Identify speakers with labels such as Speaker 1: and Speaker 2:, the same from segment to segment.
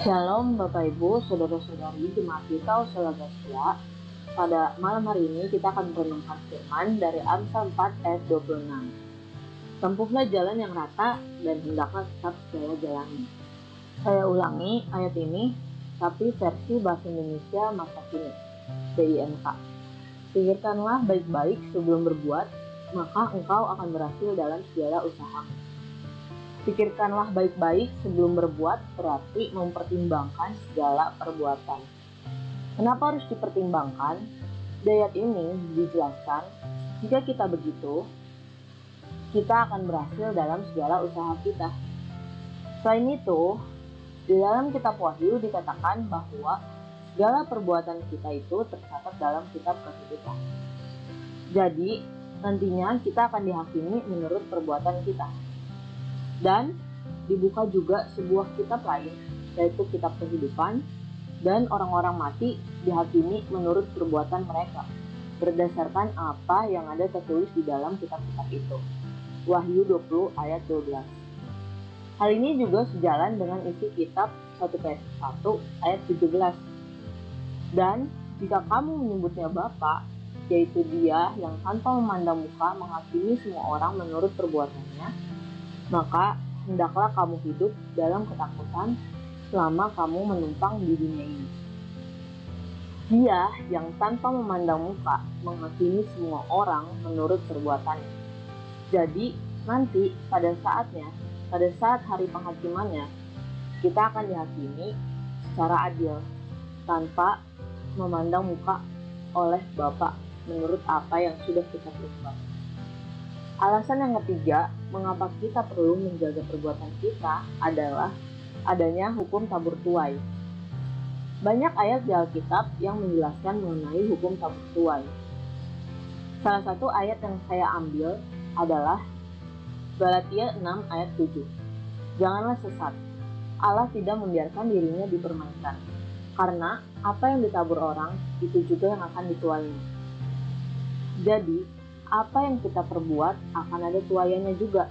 Speaker 1: Shalom Bapak Ibu, Saudara-saudari Jemaat kita Australia. Pada malam hari ini kita akan merenungkan firman dari Amsal 4 ayat 26. Tempuhlah jalan yang rata dan hendaklah tetap segala jalannya. Saya ulangi ayat ini, tapi versi bahasa Indonesia masa kini, BIMK. Pikirkanlah baik-baik sebelum berbuat, maka engkau akan berhasil dalam segala usahamu. Pikirkanlah baik-baik sebelum berbuat berarti mempertimbangkan segala perbuatan. Kenapa harus dipertimbangkan? Di ayat ini dijelaskan, jika kita begitu, kita akan berhasil dalam segala usaha kita. Selain itu, di dalam kitab Wahyu dikatakan bahwa segala perbuatan kita itu tercatat dalam kitab kehidupan. Jadi, nantinya kita akan dihakimi menurut perbuatan kita. Dan dibuka juga sebuah kitab lain, yaitu kitab kehidupan, dan orang-orang mati dihakimi menurut perbuatan mereka, berdasarkan apa yang ada tertulis di dalam kitab-kitab itu. Wahyu 20 ayat 12. Hal ini juga sejalan dengan isi kitab 1 Petrus 1 ayat 17. Dan jika kamu menyebutnya Bapa, yaitu Dia yang tanpa memandang muka menghakimi semua orang menurut perbuatannya, maka hendaklah kamu hidup dalam ketakutan selama kamu menumpang di dunia ini. Dia yang tanpa memandang muka menghakimi semua orang menurut perbuatannya. Jadi nanti pada saat hari penghakimannya, kita akan dihakimi secara adil tanpa memandang muka oleh Bapa menurut apa yang sudah kita perbuat. Alasan yang ketiga, mengapa kita perlu menjaga perbuatan kita adalah adanya hukum tabur tuai. Banyak ayat di Alkitab yang menjelaskan mengenai hukum tabur tuai. Salah satu ayat yang saya ambil adalah Galatia 6 ayat 7. Janganlah sesat. Allah tidak membiarkan dirinya dipermainkan. Karena apa yang ditabur orang, itu juga yang akan dituainya. Jadi, apa yang kita perbuat akan ada tuaiannya juga.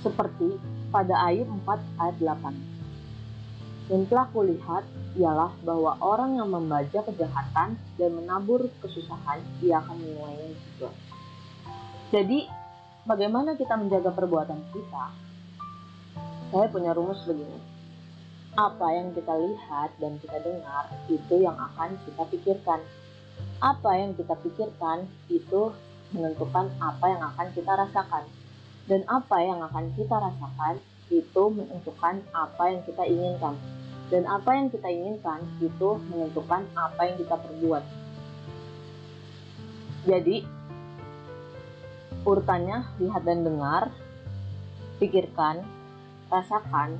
Speaker 1: Seperti pada Ayub 4 ayat 8. Yang telah kulihat ialah bahwa orang yang membaca kejahatan dan menabur kesusahan, ia akan menuainya juga. Jadi, bagaimana kita menjaga perbuatan kita? Saya punya rumus begini. Apa yang kita lihat dan kita dengar, itu yang akan kita pikirkan. Apa yang kita pikirkan itu menentukan apa yang akan kita rasakan. Dan apa yang akan kita rasakan itu menentukan apa yang kita inginkan. Dan apa yang kita inginkan itu menentukan apa yang kita perbuat. Jadi, urutannya lihat dan dengar, pikirkan, rasakan,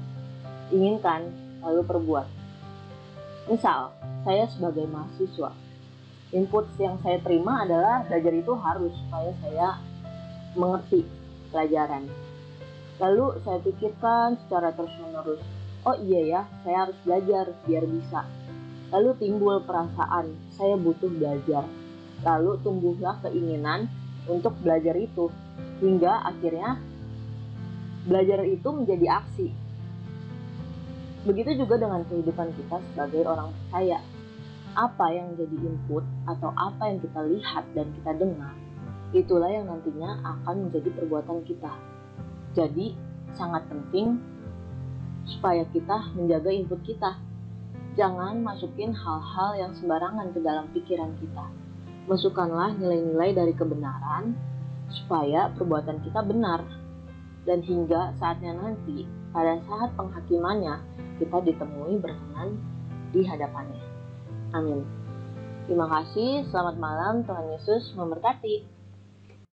Speaker 1: inginkan, lalu perbuat. Misal, saya sebagai mahasiswa, input yang saya terima adalah belajar itu harus supaya saya mengerti pelajaran. Lalu saya pikirkan secara terus-menerus, oh iya ya, saya harus belajar biar bisa. Lalu timbul perasaan, saya butuh belajar. Lalu tumbuhlah keinginan untuk belajar itu, hingga akhirnya belajar itu menjadi aksi. Begitu juga dengan kehidupan kita sebagai orang percaya. Apa yang menjadi input atau apa yang kita lihat dan kita dengar, itulah yang nantinya akan menjadi perbuatan kita. Jadi sangat penting supaya kita menjaga input kita. Jangan masukin hal-hal yang sembarangan ke dalam pikiran kita. Masukkanlah nilai-nilai dari kebenaran supaya perbuatan kita benar. Dan hingga saatnya nanti, pada saat penghakimannya, kita ditemui berkenan di hadapannya. Amin. Terima kasih, selamat malam, Tuhan Yesus memberkati.